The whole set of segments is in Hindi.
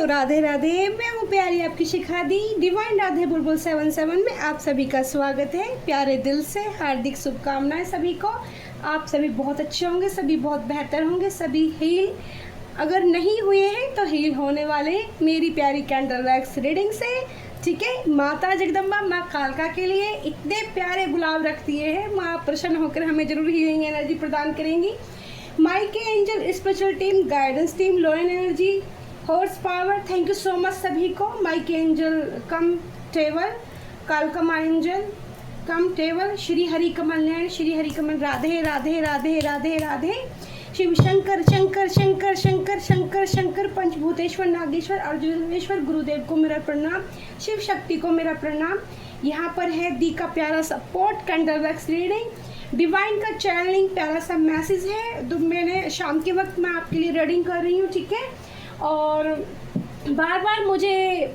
राधे राधे, मैं हूँ प्यारी आपकी शिखा दी। डिवाइन राधे बुलबुल 77 में आप सभी का स्वागत है। प्यारे दिल से हार्दिक शुभकामनाएं सभी को। आप सभी बहुत अच्छे होंगे, सभी बहुत बेहतर होंगे, सभी हील अगर नहीं हुए हैं तो हील होने वाले मेरी प्यारी कैंडल वैक्स रीडिंग से। ठीक है, माता जगदम्बा माँ कालका के लिए इतने प्यारे गुलाब रख दिए हैं। माँ प्रसन्न होकर हमें जरूर हीलिंग एनर्जी प्रदान करेंगी। माई के angel special team, guidance team, लोएन energy, horse power, thank you so much सभी को। माई के एंजल कम टेबल, कालका माँ angel cum table, Shri Hari Kamal Nayan, Shri Hari कमल, राधे राधे राधे राधे राधे। शिव शंकर शंकर शंकर शंकर शंकर शंकर, पंचभूतेश्वर नागेश्वर अर्जुनेश्वर गुरुदेव को मेरा प्रणाम, शिव शक्ति को मेरा प्रणाम। यहाँ पर है दी का प्यारा support candle wax reading, divine का चैनलिंग, प्यारा सा मैसेज है। तो मैंने शाम के वक्त मैं आपके लिए रीडिंग कर रही हूँ, ठीक है। और बार बार मुझे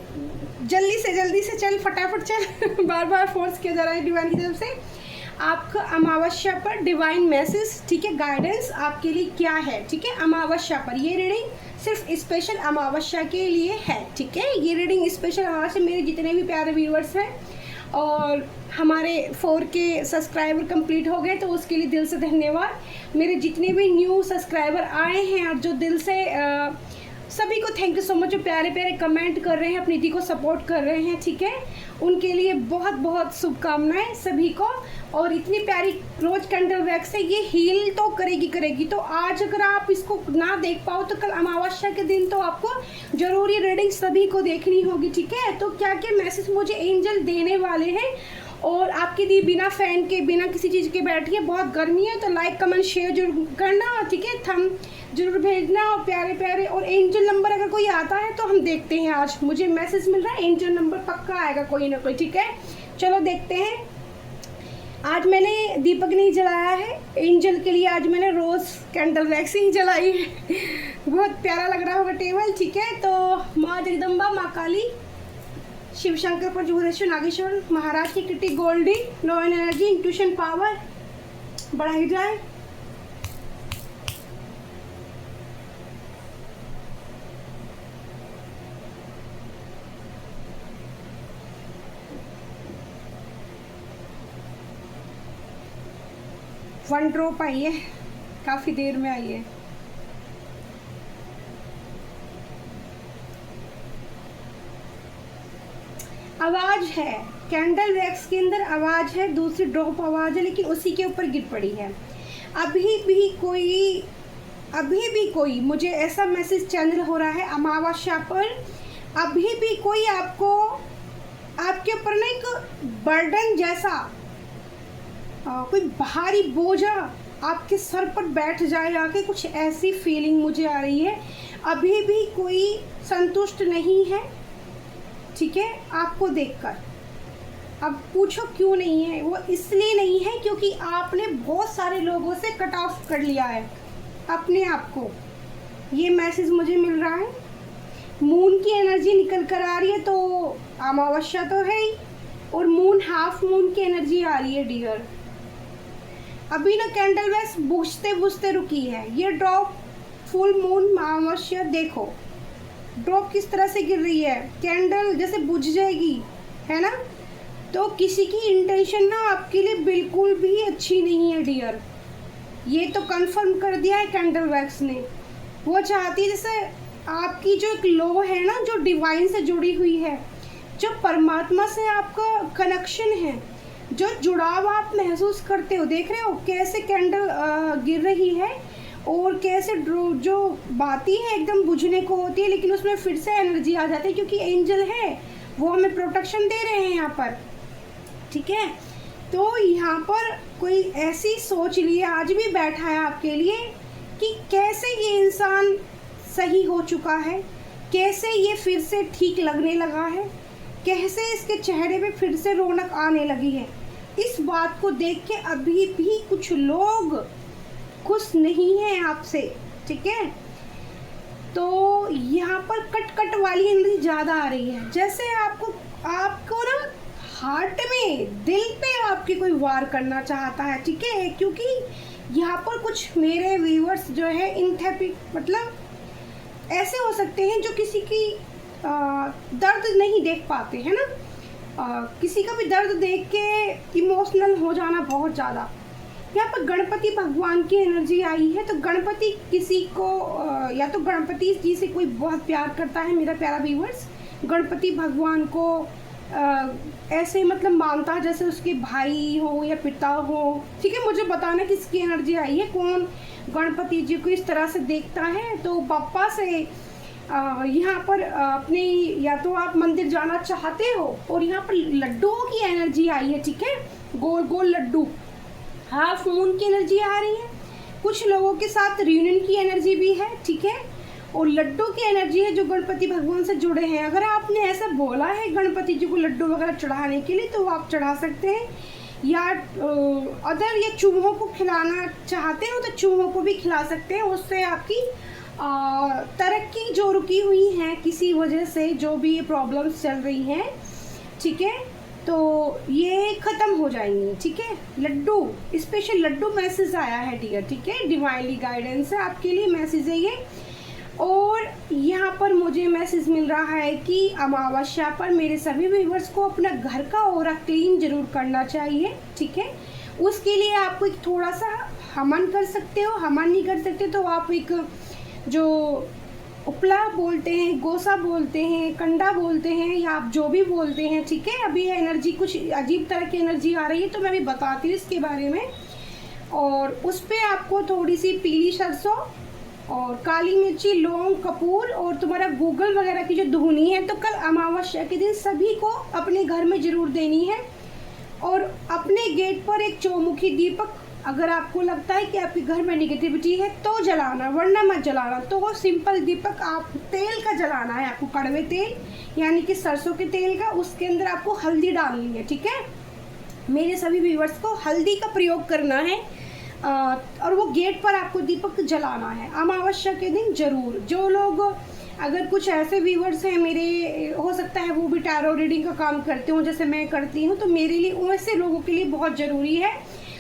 जल्दी से चल, फटाफट चल बार बार फोर्स किया जा रहा है डिवाइन की तरफ से। आपका अमावस्या पर डिवाइन मैसेज, ठीक है, गाइडेंस आपके लिए क्या है, ठीक है। अमावस्या पर ये रीडिंग सिर्फ स्पेशल अमावस्या के लिए है, ठीक है। ये रीडिंग स्पेशल अमावस्या, मेरे जितने भी प्यारे व्यूअर्स हैं और हमारे 4K सब्सक्राइबर कंप्लीट हो गए तो उसके लिए दिल से धन्यवाद। मेरे जितने भी न्यू सब्सक्राइबर आए हैं और जो दिल से सभी को थैंक यू सो मच, जो प्यारे प्यारे कमेंट कर रहे हैं, अपनी दी को सपोर्ट कर रहे हैं, ठीक है, उनके लिए बहुत बहुत शुभकामनाएं सभी को। और इतनी प्यारी रोज कैंडल वैक्स है, ये हील तो करेगी। तो आज अगर आप इसको ना देख पाओ तो कल अमावस्या के दिन तो आपको जरूरी रीडिंग सभी को देखनी होगी, ठीक है। तो क्या क्या मैसेज मुझे एंजल देने वाले हैं, और आपकी दी बिना फैन के बिना किसी चीज़ के बैठी है, बहुत गर्मी है, तो लाइक कमेंट शेयर जरूर करना, ठीक है। थम जरूर भेजना और प्यारे प्यारे। और एंजल नंबर अगर कोई आता है तो हम देखते हैं। आज मुझे मैसेज मिल रहा है एंजल नंबर पक्का आएगा कोई ना कोई, ठीक है। चलो देखते हैं। आज मैंने दीपक नहीं जलाया है एंजल के लिए, आज मैंने रोज़ कैंडल वैक्स ही जलाई है बहुत प्यारा लग रहा होगा टेबल, ठीक है। तो माँ जगदम्बा, माँ काली, शिव शंकर, पंचभूतेश्वर नागेश्वर, महाराज की kitty, Goldy, लोएन energy, intuition power बढ़ाई जाए। वन ड्रॉप आई है, काफ़ी देर में आई है। आवाज़ है कैंडल वैक्स के अंदर, आवाज़ है, दूसरी ड्रॉप आवाज़ है, लेकिन उसी के ऊपर गिर पड़ी है। अभी भी कोई मुझे ऐसा मैसेज चैनल हो रहा है अमावस्या पर, अभी भी कोई आपको आपके ऊपर ना एक बर्डन जैसा कोई भारी बोझा आपके सर पर बैठ जाए आके, कुछ ऐसी फीलिंग मुझे आ रही है। अभी भी कोई संतुष्ट नहीं है, ठीक है, आपको देखकर। अब पूछो क्यों नहीं है, वो इसलिए नहीं है क्योंकि आपने बहुत सारे लोगों से कट ऑफ कर लिया है अपने आप को। ये मैसेज मुझे मिल रहा है। मून की एनर्जी निकल कर आ रही है, तो अमावस्या तो है ही, और मून हाफ मून की एनर्जी आ रही है डियर। अभी ना कैंडल वैक्स बुझते रुकी है। ये ड्रॉप फुल मून अमावस्या, देखो ड्रॉप किस तरह से गिर रही है, कैंडल जैसे बुझ जाएगी, है ना। तो किसी की इंटेंशन ना आपके लिए बिल्कुल भी अच्छी नहीं है डियर। ये तो कंफर्म कर दिया है कैंडल वैक्स ने। वो चाहती है जैसे आपकी जो एक लो है ना, जो डिवाइन से जुड़ी हुई है, जो परमात्मा से आपका कनेक्शन है, जो जुड़ाव आप महसूस करते हो। देख रहे हो कैसे कैंडल गिर रही है, और कैसे जो बाती है एकदम बुझने को होती है, लेकिन उसमें फिर से एनर्जी आ जाती है, क्योंकि एंजल है वो हमें प्रोटेक्शन दे रहे हैं यहाँ पर, ठीक है। तो यहाँ पर कोई ऐसी सोच लिए आज भी बैठा है आपके लिए कि कैसे ये इंसान सही हो चुका है, कैसे ये फिर से ठीक लगने लगा है, कैसे इसके चेहरे पे फिर से रौनक आने लगी है। इस बात को देख के अभी भी कुछ लोग खुश नहीं हैं आपसे, ठीक है। तो यहाँ पर कट वाली एनर्जी ज़्यादा आ रही है, जैसे आपको ना हार्ट में, दिल पे आपके कोई वार करना चाहता है, ठीक है। क्योंकि यहाँ पर कुछ मेरे व्यूअर्स जो है इनथेपिक, मतलब ऐसे हो सकते हैं जो किसी की दर्द नहीं देख पाते, है ना। किसी का भी दर्द देख के इमोशनल हो जाना बहुत ज़्यादा। यहाँ पर गणपति भगवान की एनर्जी आई है, तो गणपति किसी को या तो गणपति जी से कोई बहुत प्यार करता है मेरा प्यारा व्यूअर्स, गणपति भगवान को ऐसे मतलब मानता है जैसे उसके भाई हो या पिता हो, ठीक है। मुझे बताना किसकी एनर्जी आई है, कौन गणपति जी को इस तरह से देखता है। तो पापा से यहाँ पर अपने या तो आप मंदिर जाना चाहते हो, और यहाँ पर लड्डुओं की एनर्जी आई है, ठीक है। गोल गोल लड्डू, हाफ मून की एनर्जी आ रही है। कुछ लोगों के साथ रियूनियन की एनर्जी भी है, ठीक है। और लड्डू की एनर्जी है जो गणपति भगवान से जुड़े हैं। अगर आपने ऐसा बोला है गणपति जी को लड्डू वगैरह चढ़ाने के लिए तो आप चढ़ा सकते हैं, या अदर या चूहों को खिलाना चाहते हो तो चूहों को भी खिला सकते हैं। उससे आपकी तरक्की जो रुकी हुई है किसी वजह से, जो भी प्रॉब्लम्स चल रही हैं, ठीक है, तो ये ख़त्म हो जाएंगी, ठीक है। लड्डू, स्पेशल लड्डू मैसेज आया है डियर, ठीक है। डिवाइनली गाइडेंस है आपके लिए, मैसेज है ये। और यहाँ पर मुझे मैसेज मिल रहा है कि अमावस्या पर मेरे सभी व्यूअर्स को अपना घर का ऑरा क्लीन जरूर करना चाहिए, ठीक है। उसके लिए आपको एक थोड़ा सा हवन कर सकते हो, हवन नहीं कर सकते तो आप एक जो उपला बोलते हैं, गोसा बोलते हैं, कंडा बोलते हैं, या आप जो भी बोलते हैं, ठीक है। अभी एनर्जी कुछ अजीब तरह की एनर्जी आ रही है तो मैं भी बताती हूँ इसके बारे में। और उस पर आपको थोड़ी सी पीली सरसों और काली मिर्ची, लौंग, कपूर और तुम्हारा गूगल वगैरह की जो धुनी है, तो कल अमावस्या के दिन सभी को अपने घर में ज़रूर देनी है। और अपने गेट पर एक चौमुखी दीपक, अगर आपको लगता है कि आपके घर में नेगेटिविटी है तो जलाना, वरना मत जलाना। तो वो सिंपल दीपक आप तेल का जलाना है आपको, कड़वे तेल यानी कि सरसों के तेल का। उसके अंदर आपको हल्दी डालनी है, ठीक है। मेरे सभी व्यूवर्स को हल्दी का प्रयोग करना है और वो गेट पर आपको दीपक जलाना है अमावस्या के दिन ज़रूर। जो लोग, अगर कुछ ऐसे व्यूवर्स हैं मेरे, हो सकता है वो भी टैरो रीडिंग का काम करते हो जैसे मैं करती हूँ, तो मेरे लिए वैसे लोगों के लिए बहुत ज़रूरी है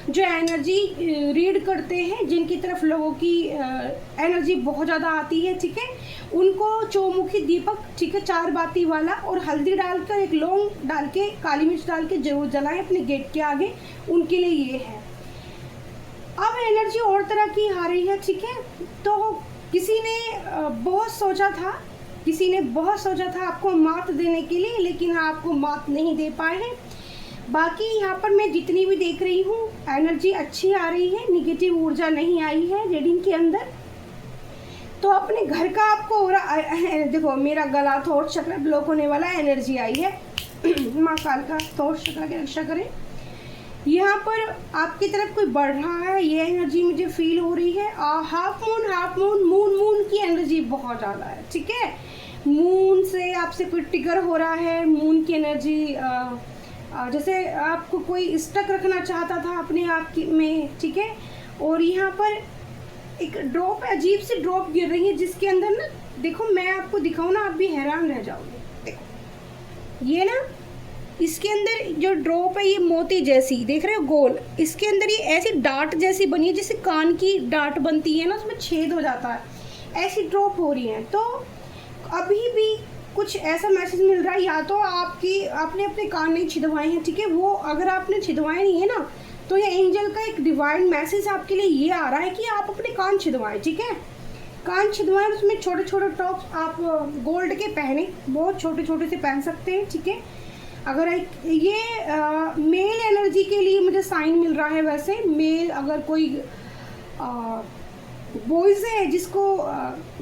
जो एनर्जी रीड करते हैं, जिनकी तरफ लोगों की एनर्जी बहुत ज़्यादा आती है, ठीक है। उनको चौमुखी दीपक, ठीक है, 4 बाती वाला, और हल्दी डालकर, एक लौंग डाल के, काली मिर्च डाल के जरूर जलाएं अपने गेट के आगे, उनके लिए ये है। अब एनर्जी और तरह की आ रही है, ठीक है। तो किसी ने बहुत सोचा था आपको मात देने के लिए, लेकिन आपको मात नहीं दे पाए हैं। बाकी यहाँ पर मैं जितनी भी देख रही हूँ एनर्जी अच्छी आ रही है, निगेटिव ऊर्जा नहीं आई है रीडिंग के अंदर। तो अपने घर का आपको देखो, मेरा गला थोट चक्र ब्लॉक होने वाला एनर्जी आई है। माँ काल का थोट चक्र की रक्षा करें। यहाँ पर आपकी तरफ कोई बढ़ रहा है, ये एनर्जी मुझे फील हो रही है। हाफ मून, मून की एनर्जी बहुत ज़्यादा है, ठीक है। मून से आपसे कोई ट्रिगर हो रहा है, मून की एनर्जी, जैसे आपको कोई स्टक रखना चाहता था अपने आप में, ठीक है। और यहाँ पर एक ड्रॉप, अजीब सी ड्रॉप गिर रही है जिसके अंदर ना, देखो मैं आपको दिखाऊँ ना, आप भी हैरान रह जाओगे। देखो ये ना, इसके अंदर जो ड्रॉप है ये मोती जैसी, देख रहे हो, गोल, इसके अंदर ये ऐसी डाट जैसी बनी है, जैसे कान की डाट बनती है ना, उसमें छेद हो जाता है, ऐसी ड्रॉप हो रही है। तो अभी भी कुछ ऐसा मैसेज मिल रहा है, या तो आपने अपने कान नहीं छिदवाए हैं, ठीक है। वो अगर आपने छिदवाए नहीं है ना, तो ये एंजल का एक डिवाइन मैसेज आपके लिए ये आ रहा है कि आप अपने कान छिदवाएं, ठीक है। कान छिदवाएं, उसमें छोटे छोटे टॉप्स आप गोल्ड के पहने, बहुत छोटे छोटे से पहन सकते हैं, ठीक है। अगर ये मेल एनर्जी के लिए मुझे साइन मिल रहा है। वैसे मेल, अगर कोई बॉयज़ है जिसको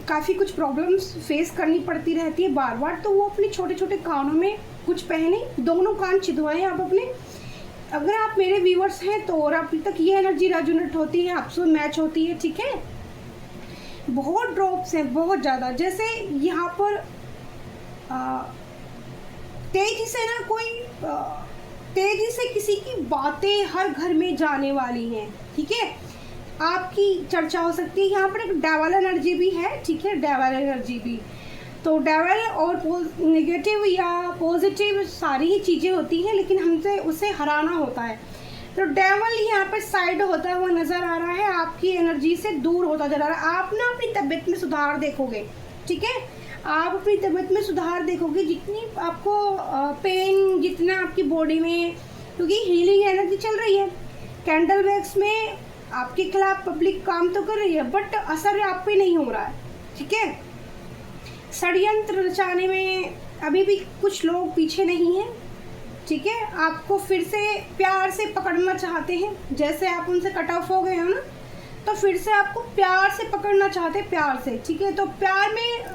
काफ़ी कुछ प्रॉब्लम्स फेस करनी पड़ती रहती है बार बार, तो वो अपने छोटे छोटे कानों में कुछ पहने, दोनों कान छिदवाएं आप अपने। अगर आप मेरे व्यूअर्स हैं तो, और अभी तक ये एनर्जी रेजोनेट होती है, आपसे मैच होती है, ठीक है। बहुत ड्रॉप्स हैं, बहुत ज़्यादा। जैसे यहाँ पर तेजी से ना, कोई तेजी से किसी की बातें हर घर में जाने वाली हैं, ठीक है। आपकी चर्चा हो सकती है। यहाँ पर एक डेवल एनर्जी भी है, ठीक है, डेवल एनर्जी भी। तो डेवल और नेगेटिव या पॉजिटिव सारी ही चीज़ें होती हैं, लेकिन हमसे उसे हराना होता है। तो डेवल यहाँ पर साइड होता हुआ नज़र आ रहा है, आपकी एनर्जी से दूर होता जा रहा है। आप ना अपनी तबीयत में सुधार देखोगे, ठीक है। आप अपनी तबीयत में सुधार देखोगे, जितनी आपको पेन जितना आपकी बॉडी में, क्योंकि हीलिंग एनर्जी चल रही है। कैंडल वैक्स में आपके खिलाफ पब्लिक काम तो कर रही है बट असर आप पे नहीं हो रहा है, ठीक है। षड्यंत्र रचाने में अभी भी कुछ लोग पीछे नहीं हैं, ठीक है। आपको फिर से प्यार से पकड़ना चाहते हैं, जैसे आप उनसे कट ऑफ हो गए हो ना, तो फिर से आपको प्यार से पकड़ना चाहते हैं, प्यार से, ठीक है। तो प्यार में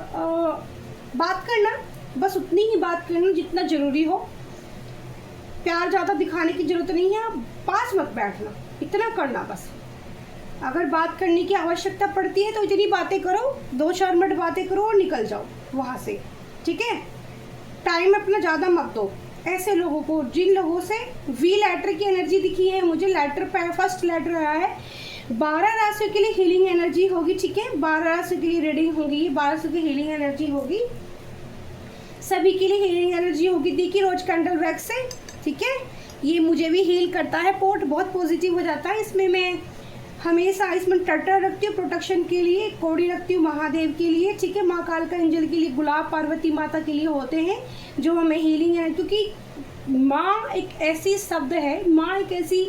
बात करना, बस उतनी ही बात करना जितना ज़रूरी हो। प्यार ज़्यादा दिखाने की ज़रूरत नहीं है, पास मत बैठना, इतना करना बस। अगर बात करने की आवश्यकता पड़ती है तो इतनी बातें करो, 2-4 मिनट बातें करो और निकल जाओ वहाँ से, ठीक है। टाइम अपना ज़्यादा मत दो ऐसे लोगों को, जिन लोगों से वी लेटर की एनर्जी दिखी है मुझे, लेटर पे फर्स्ट लेटर आया है। 12 राशियों के लिए हीलिंग एनर्जी होगी, ठीक है। 12 राशियों के लिए रीडिंग होगी, 12 राशियों की हीलिंग एनर्जी होगी, सभी के लिए हीलिंग एनर्जी होगी। देखिए रोज कैंडल वैक्स से, ठीक है। ये मुझे भी हील करता है, पोर्ट बहुत पॉजिटिव हो जाता है। इसमें मैं हमेशा इसमें टटर रखती हूँ प्रोटेक्शन के लिए, कोड़ी रखती हूँ महादेव के लिए, ठीक है। माँ कालका एंजल के लिए, गुलाब पार्वती माता के लिए होते हैं जो हमें हीलिंग है, क्योंकि माँ एक ऐसी शब्द है, माँ एक ऐसी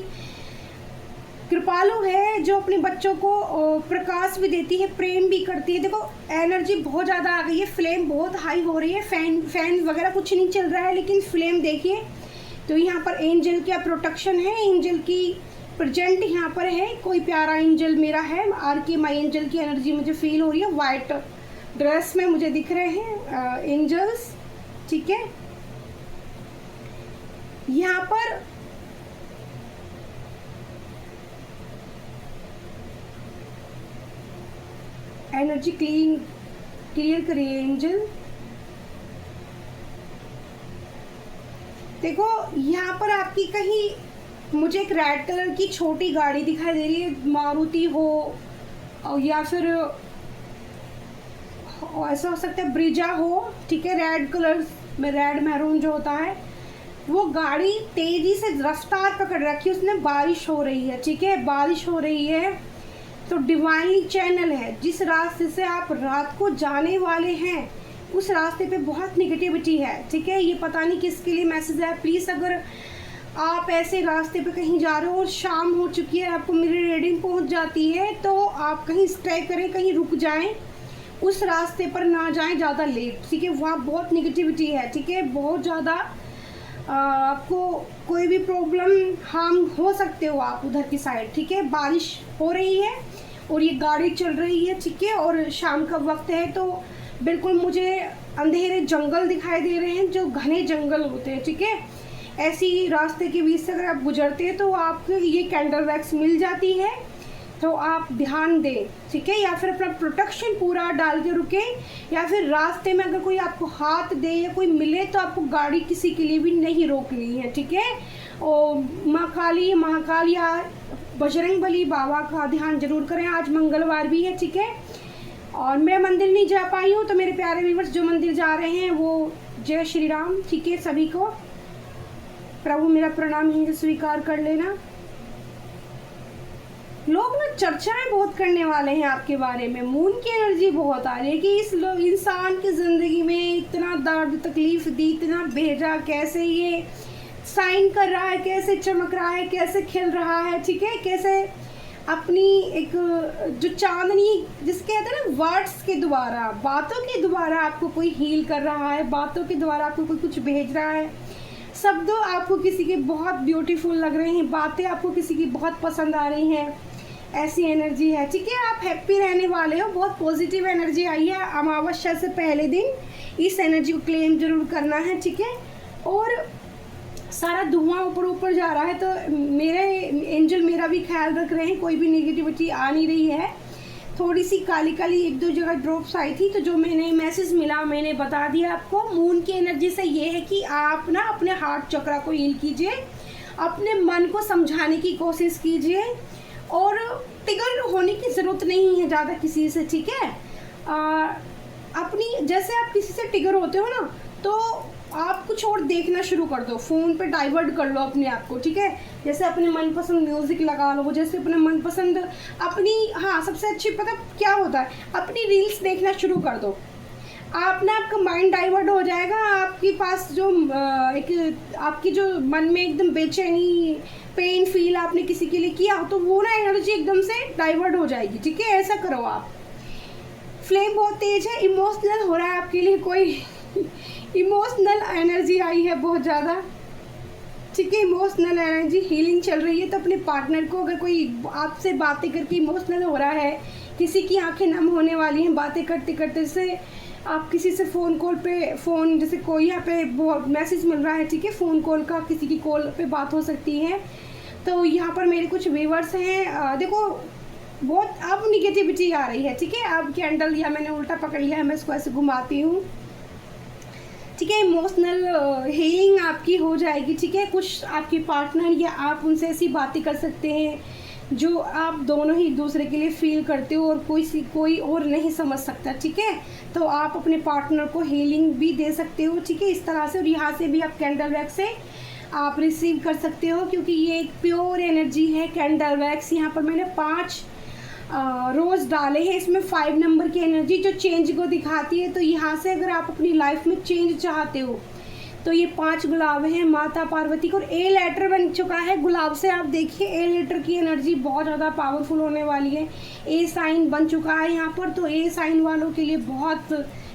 कृपालु है जो अपने बच्चों को प्रकाश भी देती है, प्रेम भी करती है। देखो एनर्जी बहुत ज़्यादा आ गई है, फ्लेम बहुत हाई हो रही है, फैन वगैरह कुछ नहीं चल रहा है, लेकिन फ्लेम देखिए। तो यहाँ पर एंजल का प्रोटेक्शन है, एंजल की प्रेजेंट यहाँ पर है। कोई प्यारा एंजल मेरा है, RK माई एंजल की एनर्जी मुझे फील हो रही है। वाइट ड्रेस में मुझे दिख रहे हैं एंजल्स, ठीक है। यहाँ पर एनर्जी क्लियर करिए एंजल। देखो यहाँ पर आपकी कहीं मुझे एक रेड कलर की छोटी गाड़ी दिखाई दे रही है, मारुति हो या फिर ऐसा हो सकता है ब्रिजा हो, ठीक है। रेड कलर में, रेड मैरून जो होता है, वो गाड़ी तेजी से रफ्तार पकड़ रखी है उसने। बारिश हो रही है, ठीक है, बारिश हो रही है। तो डिवाइनली चैनल है, जिस रास्ते से आप रात को जाने वाले हैं उस रास्ते पे बहुत निगेटिविटी है, ठीक है। ये पता नहीं किसके लिए मैसेज है। प्लीज़ अगर आप ऐसे रास्ते पे कहीं जा रहे हो और शाम हो चुकी है, आपको मेरी रीडिंग पहुंच जाती है, तो आप कहीं स्टे करें, कहीं रुक जाएं, उस रास्ते पर ना जाएं ज़्यादा लेट, ठीक है। वहाँ बहुत निगेटिविटी है, ठीक है, बहुत ज़्यादा आपको कोई भी प्रॉब्लम हार्म हो सकते हो आप उधर की साइड, ठीक है। बारिश हो रही है और ये गाड़ी चल रही है, ठीक है, और शाम का वक्त है, तो बिल्कुल मुझे अंधेरे जंगल दिखाई दे रहे हैं, जो घने जंगल होते हैं, ठीक है। ऐसी रास्ते के बीच से अगर आप गुजरते हैं तो आपको ये कैंडल वैक्स मिल जाती है, तो आप ध्यान दें, ठीक है। या फिर अपना प्रोटेक्शन पूरा डाल के रुके, या फिर रास्ते में अगर कोई आपको हाथ दे या कोई मिले तो आपको गाड़ी किसी के लिए भी नहीं रोकनी है, ठीक है। और माँ काली, महाकाल या बजरंगबली बाबा का ध्यान जरूर करें। आज मंगलवार भी है, ठीक है। और मैं मंदिर नहीं जा पाई हूँ, तो मेरे प्यारे व्यूअर्स जो मंदिर जा रहे हैं वो जय श्री राम, ठीक है। सभी को प्रभु मेरा प्रणाम ही स्वीकार कर लेना। लोग ना चर्चाएं बहुत करने वाले हैं आपके बारे में, मून की एनर्जी बहुत आ रही है कि इस इंसान की ज़िंदगी में इतना दर्द तकलीफ दी, इतना भेजा, कैसे ये साइन कर रहा है, कैसे चमक रहा है, कैसे खिल रहा है, ठीक है। कैसे अपनी एक जो चांदनी जिसके कहते हैं ना, वर्ड्स के द्वारा, बातों के द्वारा आपको कोई हील कर रहा है, बातों के द्वारा आपको कोई कुछ भेज रहा है। शब्द आपको किसी के बहुत ब्यूटीफुल लग रहे हैं, बातें आपको किसी की बहुत पसंद आ रही हैं, ऐसी एनर्जी है, ठीक है। आप हैप्पी रहने वाले हो, बहुत पॉजिटिव एनर्जी आई है। अमावस्या से पहले दिन इस एनर्जी को क्लेम जरूर करना है, ठीक है। और सारा धुआं ऊपर ऊपर जा रहा है, तो मेरे एंजल मेरा भी ख्याल रख रहे हैं, कोई भी नेगेटिविटी आ नहीं रही है। थोड़ी सी काली काली 1-2 जगह ड्रॉप्स आई थी, तो जो मैंने मैसेज मिला मैंने बता दिया आपको। मून की एनर्जी से ये है कि आप ना अपने हार्ट चक्रा को हील कीजिए, अपने मन को समझाने की कोशिश कीजिए, और टिगर होने की ज़रूरत नहीं है ज़्यादा किसी से, ठीक है। अपनी जैसे आप किसी से टिगर होते हो ना, तो आप कुछ और देखना शुरू कर दो, फ़ोन पे डाइवर्ट कर लो अपने आप को, ठीक है। जैसे अपने मनपसंद म्यूज़िक लगा लो, जैसे अपने मनपसंद अपनी, हाँ सबसे अच्छी पता क्या होता है, अपनी रील्स देखना शुरू कर दो। आप ना, आपका माइंड डाइवर्ट हो जाएगा, आपके पास जो एक आपकी जो मन में एकदम बेचैनी पेन फील आपने किसी के लिए किया तो वो ना एनर्जी एकदम से डाइवर्ट हो जाएगी। ठीक है, ऐसा करो आप। फ्लेम बहुत तेज है, इमोशनल हो रहा है आपके लिए, कोई इमोशनल एनर्जी आई है बहुत ज़्यादा। ठीक है, इमोशनल एनर्जी हीलिंग चल रही है। तो अपने पार्टनर को अगर कोई आपसे बातें करके इमोशनल हो रहा है, किसी की आंखें नम होने वाली हैं बातें करते करते, से आप किसी से फ़ोन कॉल पे फ़ोन जैसे कोई यहाँ पे बहुत मैसेज मिल रहा है, ठीक है, फ़ोन कॉल का किसी की कॉल पे बात हो सकती है। तो यहाँ पर मेरे कुछ व्यूवर्स हैं, देखो बहुत अब निगेटिविटी आ रही है। ठीक है, अब कैंडल या मैंने उल्टा पकड़ लिया है, मैं इसको ऐसे घुमाती हूँ। ठीक है, इमोशनल हीलिंग आपकी हो जाएगी। ठीक है, कुछ आपके पार्टनर या आप उनसे ऐसी बातें कर सकते हैं जो आप दोनों ही एक दूसरे के लिए फील करते हो और कोई और नहीं समझ सकता। ठीक है, तो आप अपने पार्टनर को हीलिंग भी दे सकते हो। ठीक है, इस तरह से। और यहाँ से भी आप कैंडल वैक्स से आप रिसीव कर सकते हो, क्योंकि ये एक प्योर एनर्जी है कैंडल वैक्स। यहाँ पर मैंने 5 रोज़ डाले हैं, इसमें 5 नंबर की एनर्जी जो चेंज को दिखाती है। तो यहाँ से अगर आप अपनी लाइफ में चेंज चाहते हो तो ये 5 गुलाब हैं माता पार्वती को, और ए लेटर बन चुका है गुलाब से। आप देखिए ए लेटर की एनर्जी बहुत ज़्यादा पावरफुल होने वाली है। ए साइन बन चुका है यहाँ पर, तो ए साइन वालों के लिए बहुत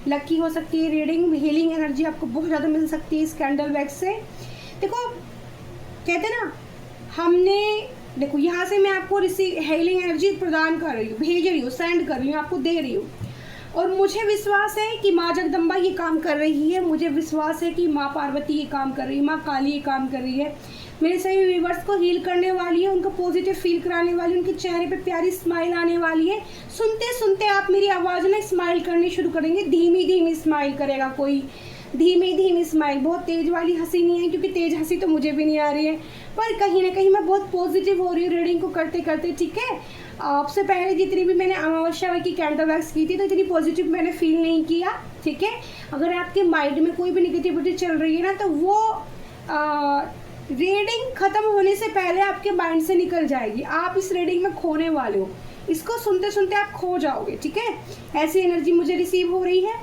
लकी हो सकती है रीडिंग। हीलिंग एनर्जी आपको बहुत ज़्यादा मिल सकती है इस कैंडल वैक्स से। देखो कहते ना, हमने देखो यहाँ से मैं आपको हीलिंग एनर्जी प्रदान कर रही हूँ, भेज रही हूँ, सेंड कर रही हूँ, आपको दे रही हूँ। और मुझे विश्वास है कि माँ जगदम्बा ये काम कर रही है, मुझे विश्वास है कि माँ पार्वती ये काम कर रही है, माँ काली ये काम कर रही है। मेरे सभी व्यूवर्स को हील करने वाली है, उनको पॉजिटिव फील कराने वाली है, उनके चेहरे पे प्यारी स्माइल आने वाली है। सुनते सुनते आप मेरी आवाज़ में स्माइल करनी शुरू करेंगे। धीमी धीमी स्माइल करेगा कोई, धीमी धीमी स्माइल, बहुत तेज वाली हंसी नहीं है, क्योंकि तेज हंसी तो मुझे भी नहीं आ रही है, पर कहीं ना कहीं मैं बहुत पॉजिटिव हो रही हूँ रीडिंग को करते करते। ठीक है, आपसे पहले जितनी भी मैंने अमावस्या की कैंडल वैक्स की थी तो इतनी पॉजिटिव मैंने फील नहीं किया। ठीक है, अगर आपके माइंड में कोई भी निगेटिविटी चल रही है ना, तो वो रीडिंग ख़त्म होने से पहले आपके माइंड से निकल जाएगी। आप इस रीडिंग में खोने वाले हो, इसको सुनते सुनते आप खो जाओगे। ठीक है, ऐसी एनर्जी मुझे रिसीव हो रही है।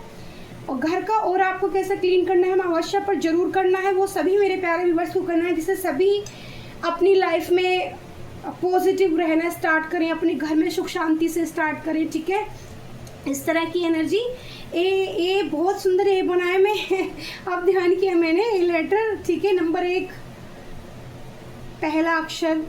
और घर का और आपको कैसे क्लीन करना है, अमावस्या पर जरूर करना है, वो सभी मेरे प्यारे व्यूवर्स को करना है, जिससे सभी अपनी लाइफ में पॉजिटिव रहना स्टार्ट करें, अपने घर में सुख शांति से स्टार्ट करें। ठीक है, इस तरह की एनर्जी। ए बहुत सुंदर ए बनाया मैं अब ध्यान किया मैंने, ए लेटर। ठीक है, नंबर 1 पहला अक्षर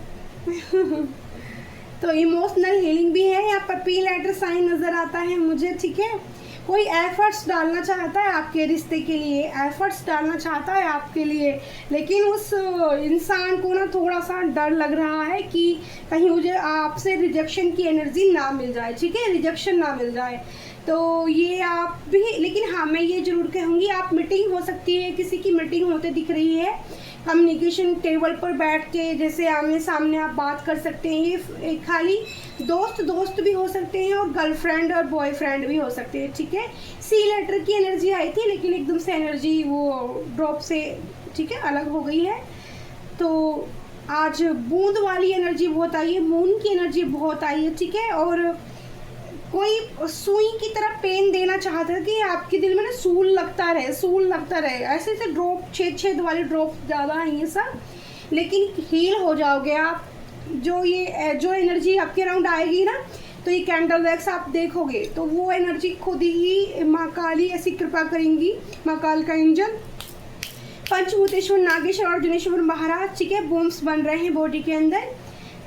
तो इमोशनल हीलिंग भी है। यहाँ पर पी लेटर साइन नज़र आता है मुझे। ठीक है, कोई एफर्ट्स डालना चाहता है आपके रिश्ते के लिए, एफर्ट्स डालना चाहता है आपके लिए, लेकिन उस इंसान को ना थोड़ा सा डर लग रहा है कि कहीं मुझे आपसे रिजेक्शन की एनर्जी ना मिल जाए। ठीक है, रिजेक्शन ना मिल जाए। तो ये आप भी, लेकिन हाँ मैं ये ज़रूर कहूँगी, आप मीटिंग हो सकती है, किसी की मीटिंग होते दिख रही है, कम्युनिकेशन टेबल पर बैठ के जैसे आमने सामने आप बात कर सकते हैं। ये खाली दोस्त भी हो सकते हैं और गर्लफ्रेंड और बॉयफ्रेंड भी हो सकते हैं। ठीक है, सी लेटर की एनर्जी आई थी, लेकिन एकदम से एनर्जी वो ड्रॉप से, ठीक है, अलग हो गई है। तो आज बूंद वाली एनर्जी बहुत आई है, मून की एनर्जी बहुत आई है। ठीक है, और कोई सुई की तरह पेन देना चाहता है कि आपके दिल में ना सूल लगता रहे, ऐसे ऐसे ड्रॉप, छेद वाले ड्रॉप ज़्यादा हैं ये सब, लेकिन हील हो जाओगे आप। जो एनर्जी आपके अराउंड आएगी ना, तो ये कैंडल वैक्स आप देखोगे तो वो एनर्जी खुद ही माँ काली ऐसी कृपा करेंगी, माँ काल का एंजल, पंचभूतेश्वर नागेश्वर अर्जुनेश्वर महाराज। ठीक है, बॉम्ब्स बन रहे हैं बॉडी के अंदर।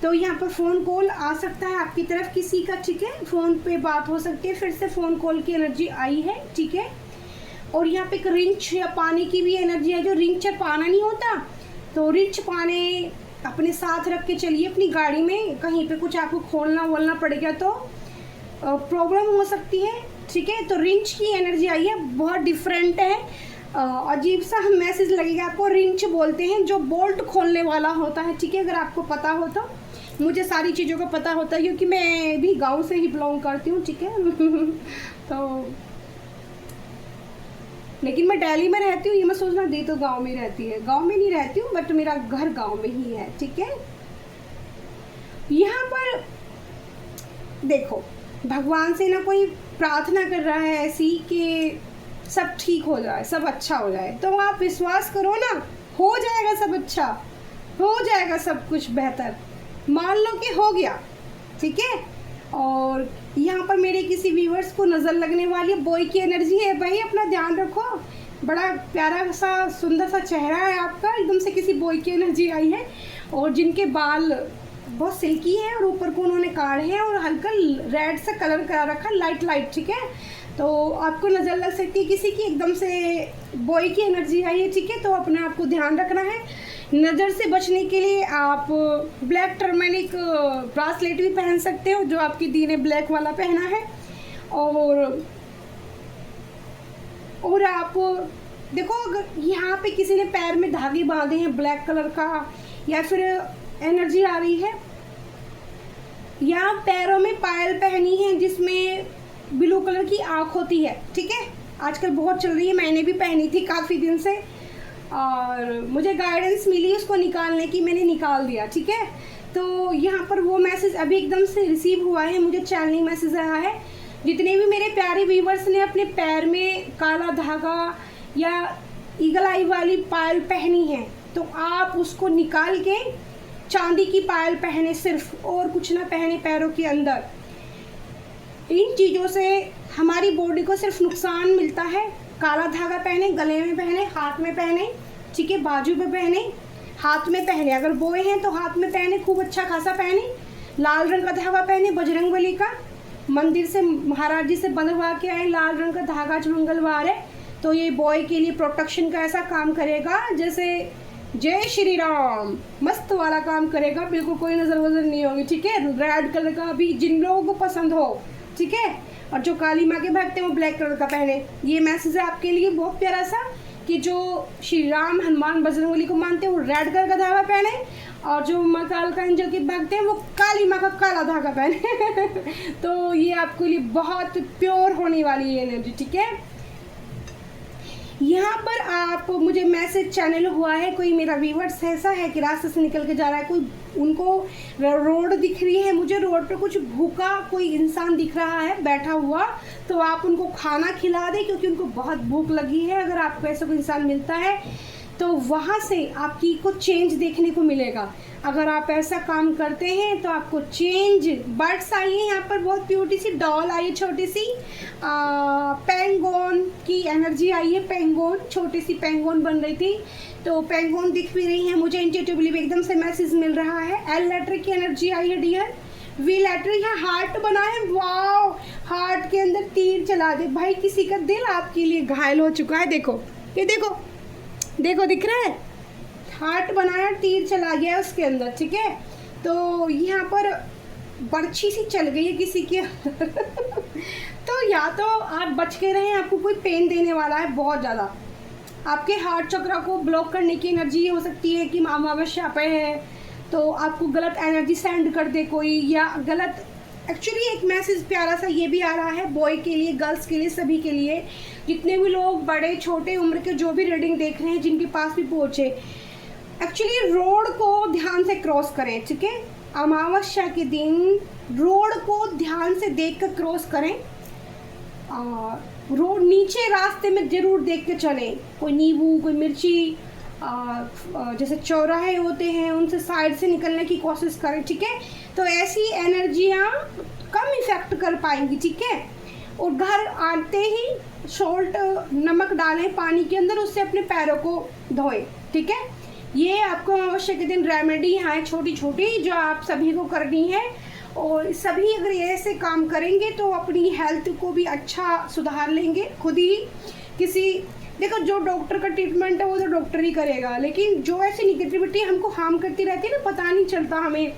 तो यहाँ पर फ़ोन कॉल आ सकता है आपकी तरफ किसी का। ठीक है, फ़ोन पे बात हो सकती है, फिर से फ़ोन कॉल की एनर्जी आई है। ठीक है, और यहाँ पे एक रिंच या पानी की भी एनर्जी है। जो रिंच या पाना नहीं होता, तो रिंच पाने अपने साथ रख के चलिए अपनी गाड़ी में, कहीं पे कुछ आपको खोलना वोलना पड़ेगा तो प्रॉब्लम हो सकती है। ठीक है, तो रिंच की एनर्जी आई है, बहुत डिफरेंट है, अजीब सा मैसेज लगेगा आपको। रिंच बोलते हैं जो बोल्ट खोलने वाला होता है। ठीक है, अगर आपको पता हो तो, मुझे सारी चीज़ों का पता होता है क्योंकि मैं भी गांव से ही बिलोंग करती हूँ। ठीक है तो लेकिन मैं दिल्ली में रहती हूँ, ये मैं सोचना दी तो गांव में रहती है, गांव में नहीं रहती हूँ, बट मेरा घर गांव में ही है। ठीक है, यहाँ पर देखो भगवान से ना कोई प्रार्थना कर रहा है ऐसी कि सब ठीक हो जाए, सब अच्छा हो जाए। तो आप विश्वास करो ना, हो जाएगा सब अच्छा, हो जाएगा सब कुछ बेहतर। मान लो कि हो गया, ठीक है। और यहाँ पर मेरे किसी व्यूवर्स को नज़र लगने वाली बॉय की एनर्जी है, भाई अपना ध्यान रखो। बड़ा प्यारा सा सुंदर सा चेहरा है आपका, एकदम से किसी बॉय की एनर्जी आई है। और जिनके बाल बहुत सिल्की है और ऊपर को उन्होंने काढ़े हैं और हल्का रेड सा कलर करा रखा, लाइट लाइट, ठीक है। तो आपको नज़र लग सकती है किसी की एकदम से बॉय की एनर्जी आई है, ठीक है। तो अपने आप को ध्यान रखना है। नज़र से बचने के लिए आप ब्लैक टर्मरिक ब्रासलेट भी पहन सकते हो, जो आपकी दी ने ब्लैक वाला पहना है। और आप देखो, अगर यहाँ पे किसी ने पैर में धागे बांधे हैं ब्लैक कलर का, या फिर एनर्जी आ रही है, या पैरों में पायल पहनी है जिसमें ब्लू कलर की आँख होती है, ठीक है। आजकल बहुत चल रही है, मैंने भी पहनी थी काफ़ी दिन से और मुझे गाइडेंस मिली उसको निकालने की, मैंने निकाल दिया, ठीक है। तो यहाँ पर वो मैसेज अभी एकदम से रिसीव हुआ है, मुझे चैनलिंग मैसेज आया है। जितने भी मेरे प्यारे व्यूवर्स ने अपने पैर में काला धागा या ईगल आई वाली पायल पहनी है, तो आप उसको निकाल के चांदी की पायल पहने, सिर्फ, और कुछ ना पहने पैरों के अंदर। इन चीज़ों से हमारी बॉडी को सिर्फ नुकसान मिलता है। काला धागा पहने, गले में पहने, हाथ में पहने, ठीक है, बाजू पे पहने, हाथ में पहने, अगर बोए हैं तो हाथ में पहने, खूब अच्छा खासा पहने। लाल रंग का धागा पहने, बजरंगबली का, मंदिर से महाराज जी से बंधवा के आए लाल रंग का धागा, जो मंगलवार है, तो ये बॉय के लिए प्रोटेक्शन का ऐसा काम करेगा जैसे जय श्री राम, मस्त वाला काम करेगा, बिल्कुल कोई नज़र वजर नहीं होगी, ठीक है। रेड कलर का भी जिन लोगों को पसंद हो, ठीक है। और जो काली माँ के भक्त हैं वो ब्लैक कलर का पहने। ये मैसेज है आपके लिए बहुत प्यारा सा, कि जो श्री राम, हनुमान, बजरंगबली को मानते हैं वो रेड कलर का धागा पहने, और जो माँ कालका एंजल के भक्त हैं वो काली माँ का काला धागा पहने। तो ये आपके लिए बहुत प्योर होने वाली है एनर्जी, ठीक है। यहाँ पर आप मुझे मैसेज चैनल हुआ है, कोई मेरा व्यूवर्स ऐसा है कि रास्ते से निकल के जा रहा है, कोई उनको रोड दिख रही है, मुझे रोड पे कुछ भूखा कोई इंसान दिख रहा है बैठा हुआ, तो आप उनको खाना खिला दें, क्योंकि उनको बहुत भूख लगी है। अगर आपको ऐसा कोई इंसान मिलता है तो वहाँ से आपकी को चेंज देखने को मिलेगा। अगर आप ऐसा काम करते हैं तो आपको चेंज। बर्ड्स आई है यहाँ पर, बहुत क्यूटी सी डॉल आई है, छोटी सी पेंगोन की एनर्जी आई है। पेंगोन, छोटी सी पेंगोन बन रही थी, तो पेंगोन दिख भी रही है मुझे इंट्यूटिवली, एकदम से मैसेज मिल रहा है। एल लेटर की एनर्जी आई है डियर। वी लेटर, यहाँ हार्ट बना है, वाव, हार्ट के अंदर तीर चला दे भाई, किसी का दिल आपके लिए घायल हो चुका है। देखो, ये देखो, देखो दिख रहा है, हार्ट बनाया, तीर चला गया उसके अंदर, ठीक है। तो यहाँ पर बर्छी सी चल गई है किसी के अंदर। तो या तो आप बच के रहें, आपको कोई पेन देने वाला है बहुत ज़्यादा, आपके हार्ट चक्र को ब्लॉक करने की एनर्जी हो सकती है कि अमावस्या पे है तो आपको गलत एनर्जी सेंड कर दे कोई, या गलत। एक्चुअली एक मैसेज प्यारा सा ये भी आ रहा है बॉय के लिए, गर्ल्स के लिए, सभी के लिए, जितने भी लोग बड़े छोटे उम्र के जो भी रीडिंग देख रहे हैं, जिनके पास भी पहुँचे। एक्चुअली रोड को ध्यान से क्रॉस करें, ठीक है। अमावस्या के दिन रोड को ध्यान से देख कर क्रॉस करें। रोड नीचे रास्ते में ज़रूर देख के चलें, कोई नींबू, कोई मिर्ची, जैसे चौराहे होते हैं उनसे साइड से निकलने की कोशिश करें, ठीक है। तो ऐसी एनर्जियाँ कम इफ़ेक्ट कर पाएंगी, ठीक है। और घर आते ही सॉल्ट, नमक डालें पानी के अंदर, उससे अपने पैरों को धोएं, ठीक है। ये आपको अमावस्या के दिन रेमेडी है छोटी छोटी, जो आप सभी को करनी है। और सभी अगर ऐसे काम करेंगे तो अपनी हेल्थ को भी अच्छा सुधार लेंगे खुद ही। किसी, देखो, जो डॉक्टर का ट्रीटमेंट है वो तो डॉक्टर ही करेगा, लेकिन जो ऐसी निगेटिविटी हमको हार्म करती रहती है ना, पता नहीं चलता हमें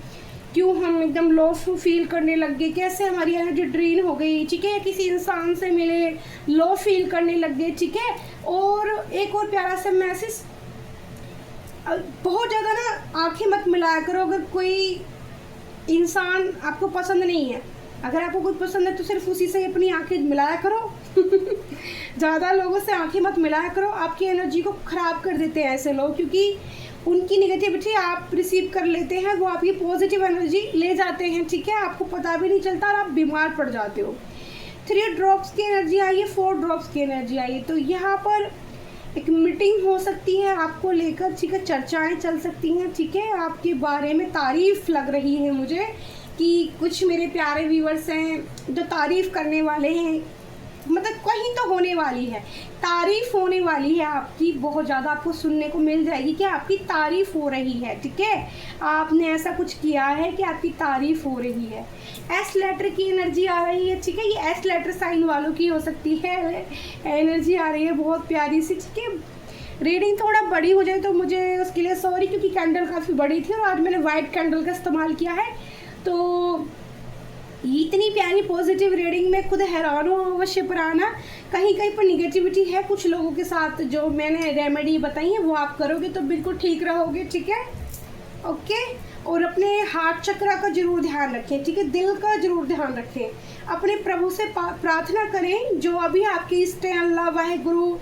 क्यों हम एकदम लो फील करने लग गए, कैसे हमारी एनर्जी ड्रेन हो गई, ठीक है। किसी इंसान से मिले, लो फील करने लग गए, ठीक है। और एक और प्यारा सा मैसेज, बहुत ज़्यादा ना आंखें मत मिलाया करो। अगर कोई इंसान आपको पसंद नहीं है, अगर आपको कुछ पसंद है तो सिर्फ उसी से अपनी आंखें मिलाया करो। ज़्यादा लोगों से आंखें मत मिलाया करो, आपकी एनर्जी को ख़राब कर देते हैं ऐसे लोग, क्योंकि उनकी नेगेटिविटी आप रिसीव कर लेते हैं, वो आपकी पॉजिटिव एनर्जी ले जाते हैं, ठीक है। आपको पता भी नहीं चलता और आप बीमार पड़ जाते हो। 3 ड्रॉप्स की एनर्जी आई है, 4 ड्रॉप्स की एनर्जी आई है। तो यहाँ पर एक मीटिंग हो सकती है आपको लेकर, ठीक है, चर्चाएं चल सकती हैं, ठीक है, आपके बारे में तारीफ लग रही है मुझे कि कुछ मेरे प्यारे व्यूअर्स हैं जो तारीफ करने वाले हैं, मतलब कहीं तो होने वाली है, तारीफ होने वाली है आपकी, बहुत ज़्यादा आपको सुनने को मिल जाएगी कि आपकी तारीफ हो रही है, ठीक है, आपने ऐसा कुछ किया है कि आपकी तारीफ हो रही है। एस लेटर की एनर्जी आ रही है, ठीक है, ये एस लेटर साइन वालों की हो सकती है, एनर्जी आ रही है बहुत प्यारी सी, ठीक है। रीडिंग थोड़ा बड़ी हो जाए तो मुझे उसके लिए सॉरी, क्योंकि कैंडल काफ़ी बड़ी थी और आज मैंने वाइट कैंडल का इस्तेमाल किया है, तो इतनी प्यारी पॉजिटिव रीडिंग में खुद हैरान हूँ। अवश्य पर आना, कहीं कहीं पर निगेटिविटी है कुछ लोगों के साथ, जो मैंने रेमेडी बताई है वो आप करोगे तो बिल्कुल ठीक रहोगे, ठीक है, ओके। और अपने हार्ट चक्र का जरूर ध्यान रखें, ठीक है, दिल का जरूर ध्यान रखें, अपने प्रभु से प्रार्थना करें, जो अभी आपके इष्ट हैं, अल्लाह, वाहेगुरु,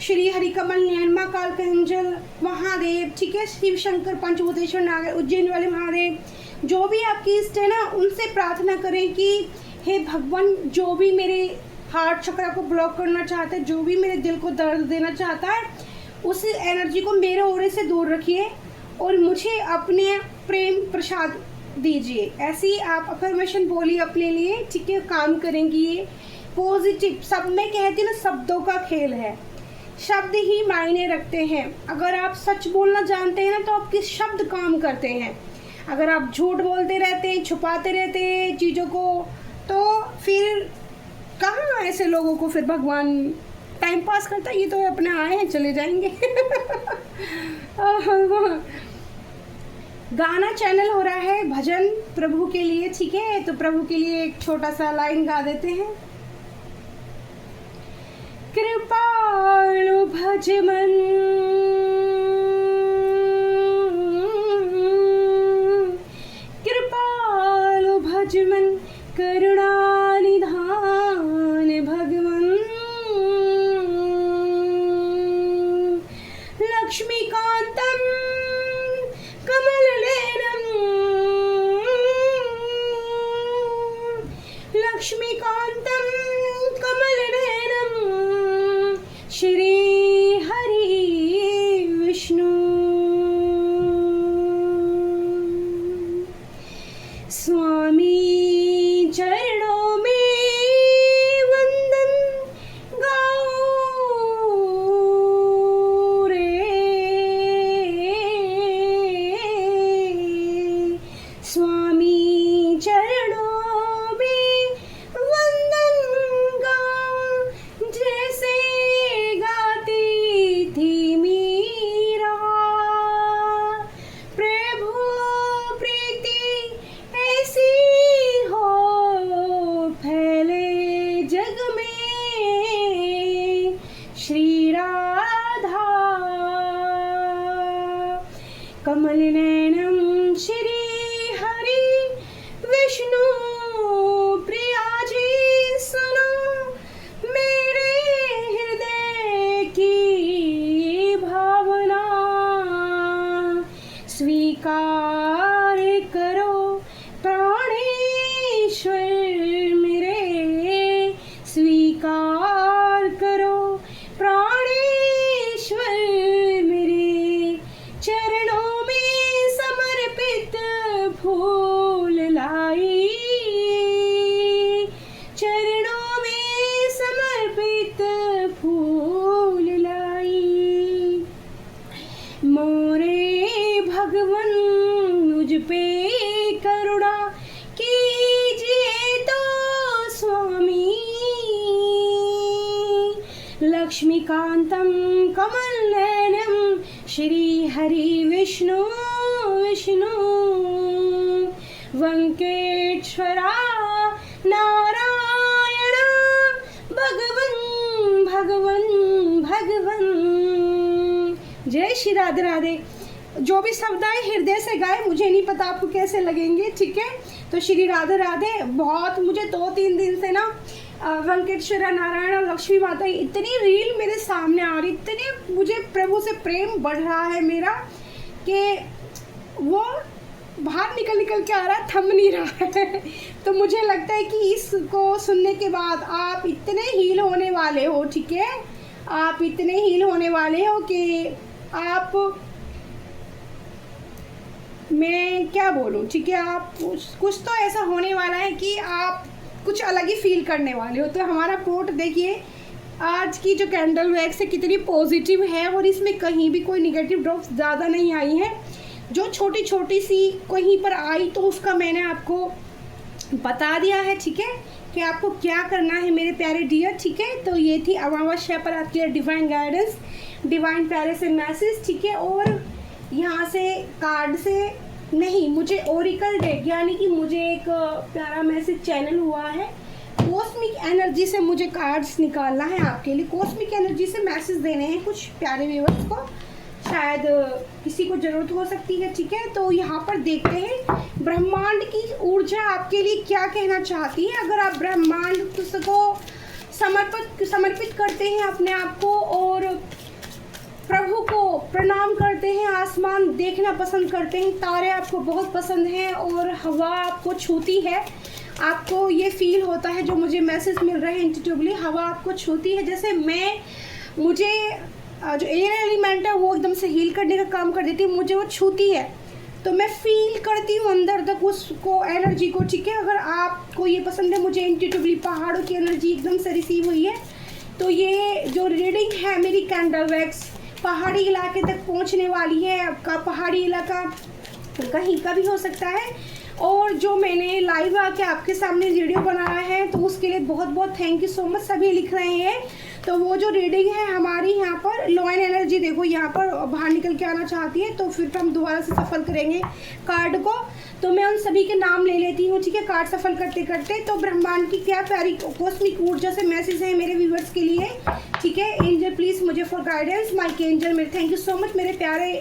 श्री हरिकमल नयन, माँ कालकंजल, महादेव, ठीक है, शिव शंकर, पंचभूतेश्वर, नागर, उज्जैन वाले महादेव, जो भी आपकी इष्ट है ना, उनसे प्रार्थना करें कि हे भगवान, जो भी मेरे हार्ट चक्र को ब्लॉक करना चाहता है, जो भी मेरे दिल को दर्द देना चाहता है, उस एनर्जी को मेरे ओरे से दूर रखिए और मुझे अपने प्रेम प्रसाद दीजिए। ऐसी आप अफर्मेशन बोलिए अपने लिए, ठीक है, काम करेंगी ये पॉजिटिव। सब में कहती ना, शब्दों का खेल है, शब्द ही मायने रखते हैं। अगर आप सच बोलना जानते हैं ना तो आपके शब्द काम करते हैं। अगर आप झूठ बोलते रहते हैं, छुपाते रहते हैं चीज़ों को, तो फिर कहाँ ऐसे लोगों को फिर भगवान टाइम पास करता है, ये तो अपने आए हैं चले जाएंगे। गाना चैनल हो रहा है भजन प्रभु के लिए, ठीक है, तो प्रभु के लिए एक छोटा सा लाइन गा देते हैं। कृपालु भज मन, कृपालु भज मन, करुणा निधान भगवन, लक्ष्मीकांतम कमलनयनम, लक्ष्मीकांतम कमलनयनम, श्री हरि विष्णु। स्वामी चरणों में वंदन गाओ रे, स्वामी चरणों में वंदन गाओ, जैसे गाती थी मीरा, प्रभु प्रीति ऐसी हो फैले जग में, श्री राधा कमल नयनम, श्री हरि विष्णु, प्रिया जी सुनो मेरे हृदय की भावना, स्वीकार करो प्राणेश्वर मेरे, स्वीकार करो प्राणेश्वर मेरे, चरणों में समर्पित फूल लाई, चरणों में समर्पित फूल लाई, मोरे भगवन मुझ पे करुणा कीजिए तो स्वामी, लक्ष्मीकांतम कमलनयनम, श्री हरि विष्णु विष्णु, वेंकटेश्वरा नारायण भगवन भगवन भगवन। जय श्री राधे राधे। जो भी शब्द आए हृदय से गाए, मुझे नहीं पता आपको कैसे लगेंगे, ठीक है, तो श्री राधे राधे। बहुत मुझे 2-3 दिन से ना वेंकटेश्वरा नारायण और लक्ष्मी माता इतनी रील मेरे सामने आ रही, इतने मुझे प्रभु से प्रेम बढ़ रहा है मेरा कि वो बाहर निकल निकल के आ रहा है, थम नहीं रहा है। तो मुझे लगता है कि इसको सुनने के बाद आप इतने हील होने वाले हो, ठीक है, आप इतने हील होने वाले हो कि आप, मैं क्या बोलूँ, ठीक है, आप कुछ तो ऐसा होने वाला है कि आप कुछ अलग ही फील करने वाले हो। तो हमारा कोट देखिए, आज की जो कैंडल वैक्स है कितनी पॉजिटिव है और इसमें कहीं भी कोई निगेटिव ड्रॉप्स ज़्यादा नहीं आई हैं। जो छोटी छोटी सी कहीं पर आई तो उसका मैंने आपको बता दिया है, ठीक है, कि आपको क्या करना है मेरे प्यारे डियर, ठीक है। तो ये थी अमावस्या पर आपके डिवाइन गाइडेंस, डिवाइन प्यारे से मैसेज, ठीक है। और यहाँ से कार्ड से नहीं, मुझे ओरिकल डेक यानी कि मुझे एक प्यारा मैसेज चैनल हुआ है, कॉस्मिक एनर्जी से मुझे कार्ड्स निकालना है आपके लिए, कॉस्मिक एनर्जी से मैसेज देने हैं कुछ प्यारे व्यूअर्स को, शायद किसी को ज़रूरत हो सकती है, ठीक है। तो यहाँ पर देखते हैं ब्रह्मांड की ऊर्जा आपके लिए क्या कहना चाहती है। अगर आप ब्रह्मांड को समर्पित करते हैं अपने आप को और प्रभु को प्रणाम करते हैं, आसमान देखना पसंद करते हैं, तारे आपको बहुत पसंद हैं और हवा आपको छूती है, आपको ये फील होता है, जो मुझे मैसेज मिल रहे हैं इंट्यूटिवली, हवा आपको छूती है। जैसे मुझे जो एयर एलिमेंट है वो एकदम से हील करने का काम कर देती है, मुझे वो छूती है तो मैं फील करती हूँ अंदर तक उसको, एनर्जी को, ठीक है। अगर आपको ये पसंद है, मुझे इंट्यूटिवली पहाड़ों की एनर्जी एकदम से रिसीव हुई है। तो ये जो रीडिंग है मेरी कैंडल वैक्स पहाड़ी इलाके तक पहुंचने वाली है। आपका पहाड़ी इलाका कहीं का भी हो सकता है। और जो मैंने लाइव आके आपके सामने वीडियो बनाया है तो उसके लिए बहुत बहुत थैंक यू सो मच, सभी लिख रहे हैं। तो वो जो रीडिंग है हमारी यहाँ पर लॉयन एनर्जी, देखो यहाँ पर बाहर निकल के आना चाहती है, तो फिर हम दोबारा से सफल करेंगे कार्ड को। तो मैं उन सभी के नाम ले लेती हूँ, ठीक है, कार्ड सफल करते करते। तो ब्रह्मांड की क्या प्यारी कॉस्मिक ऊर्जा से मैसेज है मेरे व्यूवर्स के लिए, ठीक है। एंजल प्लीज मुझे फॉर गाइडेंस, माइक एंजल मेरे, थैंक यू सो मच मेरे प्यारे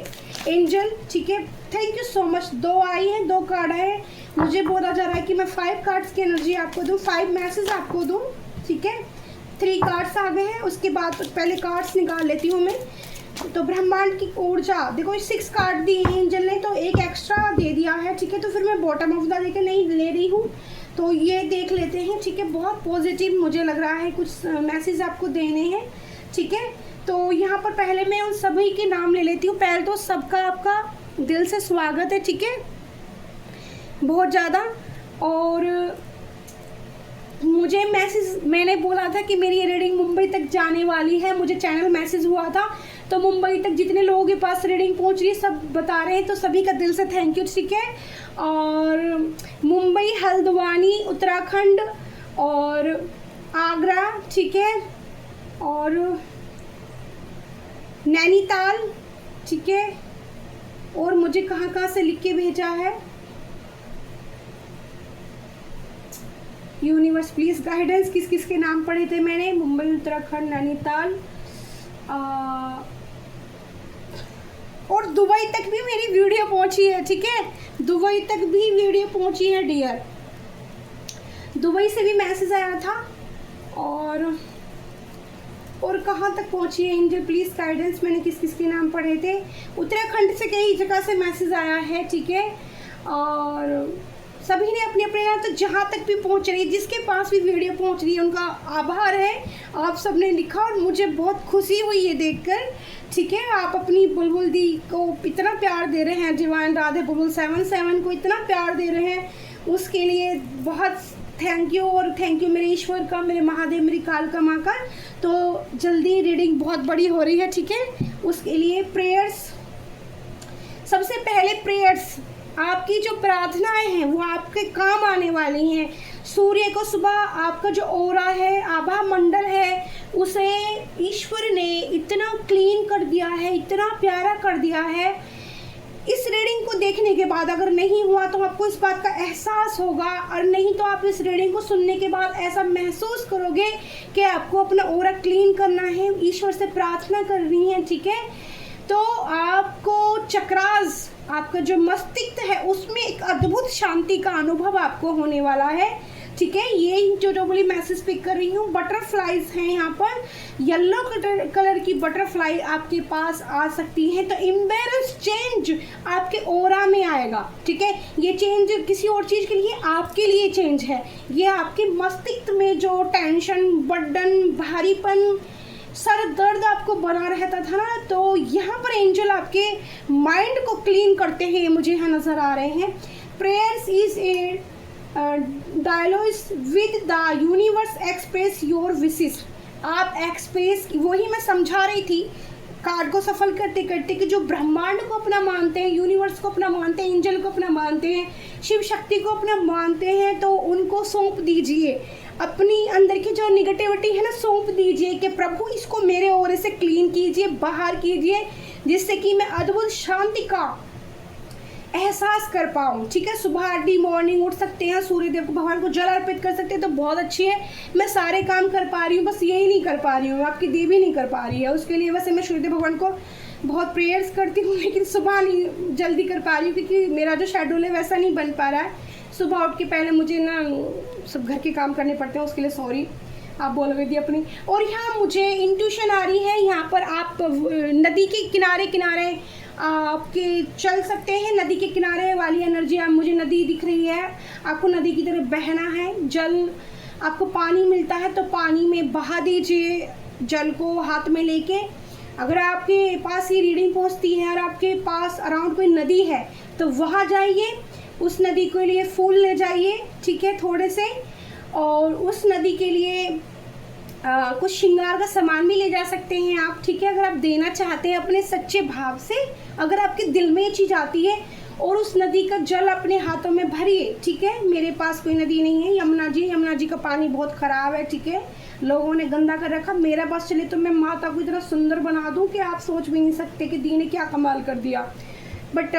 एंजल, ठीक है, थैंक यू सो मच। 2 आई हैं, 2 कार्ड है, मुझे बोला जा रहा है कि मैं 5 कार्ड्स की एनर्जी आपको दूँ, 5 मैसेज आपको दूँ, ठीक है। 3 कार्ड्स आ गए हैं, उसके बाद पहले कार्ड्स निकाल लेती हूँ मैं। तो ब्रह्मांड की ऊर्जा देखो, 6 कार्ड दी एंजल ने, तो एक एक्स्ट्रा दे दिया है, ठीक है। तो फिर मैं बॉटम ऑफ द देके नहीं ले रही हूँ, तो ये देख लेते हैं, ठीक है। बहुत पॉजिटिव मुझे लग रहा है, कुछ मैसेज आपको देने हैं, ठीक है। तो यहाँ पर पहले मैं उन सभी के नाम ले लेती हूँ। पहले तो सबका आपका दिल से स्वागत है, ठीक है, बहुत ज़्यादा। और मुझे मैसेज, मैंने बोला था कि मेरी रीडिंग मुंबई तक जाने वाली है, मुझे चैनल मैसेज हुआ था, तो मुंबई तक जितने लोगों के पास रीडिंग पहुंच रही है सब बता रहे हैं, तो सभी का दिल से थैंक यू, ठीक है। और मुंबई, हल्द्वानी उत्तराखंड और आगरा, ठीक है, और नैनीताल, ठीक है। और मुझे कहाँ कहाँ से लिख के भेजा है, यूनिवर्स प्लीज गाइडेंस, किस किस के नाम पढ़े थे मैंने, मुंबई, उत्तराखंड, नैनीताल और दुबई तक भी मेरी वीडियो पहुंची है, ठीक है, दुबई तक भी वीडियो पहुंची है डियर, दुबई से भी मैसेज आया था। और कहाँ तक पहुंची है एंजल प्लीज गाइडेंस, मैंने किस किस के नाम पढ़े थे, उत्तराखंड से कई जगह से मैसेज आया है, ठीक है। और सभी ने अपने अपने यहाँ तक जहाँ तक भी पहुँच रही है, जिसके पास भी वीडियो पहुँच रही है उनका आभार है, आप सबने लिखा और मुझे बहुत खुशी हुई है देखकर, ठीक है। आप अपनी बुलबुल दी को इतना प्यार दे रहे हैं, डिवाइन राधे बुलबुल 77 को इतना प्यार दे रहे हैं, उसके लिए बहुत थैंक यू। और थैंक यू मेरे ईश्वर का, मेरे महादेव, मेरी कालका माँ का। तो जल्दी रीडिंग बहुत बड़ी हो रही है, ठीक है, उसके लिए प्रेयर्स, सबसे पहले प्रेयर्स, आपकी जो प्रार्थनाएं हैं वो आपके काम आने वाली हैं। सूर्य को सुबह आपका जो ओरा है, आभा मंडल है, उसे ईश्वर ने इतना क्लीन कर दिया है, इतना प्यारा कर दिया है। इस रीडिंग को देखने के बाद अगर नहीं हुआ तो आपको इस बात का एहसास होगा, और नहीं तो आप इस रीडिंग को सुनने के बाद ऐसा महसूस करोगे कि आपको अपना ओरा क्लीन करना है, ईश्वर से प्रार्थना करनी है, ठीक है। तो आपको चक्रास, आपका जो मस्तिष्क है उसमें एक अद्भुत शांति का अनुभव आपको होने वाला है, ठीक है, ये जो डबली मैसेज पिक कर रही हूँ। बटरफ्लाइज हैं यहाँ पर, येलो कलर की बटरफ्लाई आपके पास आ सकती है। तो इम्बेरेंस चेंज आपके ऑरा में आएगा। ठीक है, ये चेंज किसी और चीज़ के लिए, आपके लिए चेंज है। ये आपके मस्तिष्क में जो टेंशन, बर्डन, भारीपन, सर दर्द आपको बना रहता था ना, तो यहाँ पर एंजल आपके माइंड को क्लीन करते हैं, मुझे यहाँ नज़र आ रहे हैं। Prayers is a dialogue with the universe, express your wishes. आप एक्सप्रेस, वही मैं समझा रही थी कार्ड को सफल करते करते कि जो ब्रह्मांड को अपना मानते हैं, यूनिवर्स को अपना मानते हैं, एंजल को अपना मानते हैं, शिव शक्ति को अपना मानते हैं, तो उनको सौंप दीजिए अपनी अंदर की जो निगेटिविटी है ना, सौंप दीजिए कि प्रभु इसको मेरे ओर से क्लीन कीजिए, बाहर कीजिए, जिससे कि मैं अद्भुत शांति का एहसास कर पाऊँ। ठीक है, सुबह अर्ली मॉर्निंग उठ सकते हैं, सूर्य देव को, भगवान को जल अर्पित कर सकते हैं, तो बहुत अच्छी है। मैं सारे काम कर पा रही हूँ, बस यही नहीं कर पा रही हूँ, आपकी देवी नहीं कर पा रही है। उसके लिए वैसे मैं सूर्यदेव भगवान को बहुत प्रेयर्स करती हूँ, लेकिन सुबह नहीं जल्दी कर पा रही हूँ, क्योंकि मेरा जो शेड्यूल है वैसा नहीं बन पा रहा है। सुबह उठ के पहले मुझे ना सब घर के काम करने पड़ते हैं, उसके लिए सॉरी, आप बोल रही थी अपनी। और यहाँ मुझे इंट्यूशन आ रही है, यहाँ पर आप नदी के किनारे किनारे आपके चल सकते हैं। नदी के किनारे वाली एनर्जी, आप, मुझे नदी दिख रही है, आपको नदी की तरफ बहना है। जल, आपको पानी मिलता है तो पानी में बहा दीजिए जल को हाथ में लेके। अगर आपके पास ये रीडिंग पहुंचती है और आपके पास अराउंड कोई नदी है तो वहाँ जाइए, उस नदी के लिए फूल ले जाइए, ठीक है, थोड़े से, और उस नदी के लिए कुछ श्रृंगार का सामान भी ले जा सकते हैं आप। ठीक है, अगर आप देना चाहते हैं अपने सच्चे भाव से, अगर आपके दिल में ये चीज़ आती है, और उस नदी का जल अपने हाथों में भरिए। ठीक है, मेरे पास कोई नदी नहीं है, यमुना जी का पानी बहुत ख़राब है। ठीक है, लोगों ने गंदा कर रखा। मेरा पास चले तो मैं माता को इतना सुंदर बना दूं कि आप सोच भी नहीं सकते कि दी ने क्या कमाल कर दिया। बट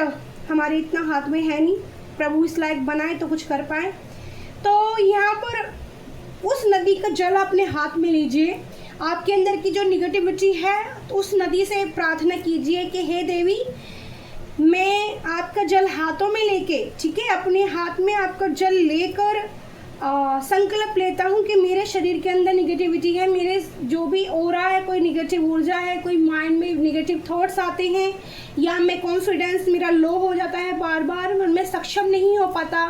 हमारे इतना हाथ में है नहीं, प्रभु इस लायक बनाए तो कुछ कर पाए। तो यहाँ पर उस नदी का जल अपने हाथ में लीजिए। आपके अंदर की जो निगेटिविटी है, तो उस नदी से प्रार्थना कीजिए कि हे देवी, मैं आपका जल हाथों में लेके, ठीक है, अपने हाथ में आपका जल लेकर संकल्प लेता हूँ कि मेरे शरीर के अंदर निगेटिविटी है, मेरे जो भी ऑरा है, कोई निगेटिव ऊर्जा है, कोई माइंड में निगेटिव थॉट्स आते हैं, या मैं कॉन्फिडेंस मेरा लो हो जाता है, बार बार मैं सक्षम नहीं हो पाता,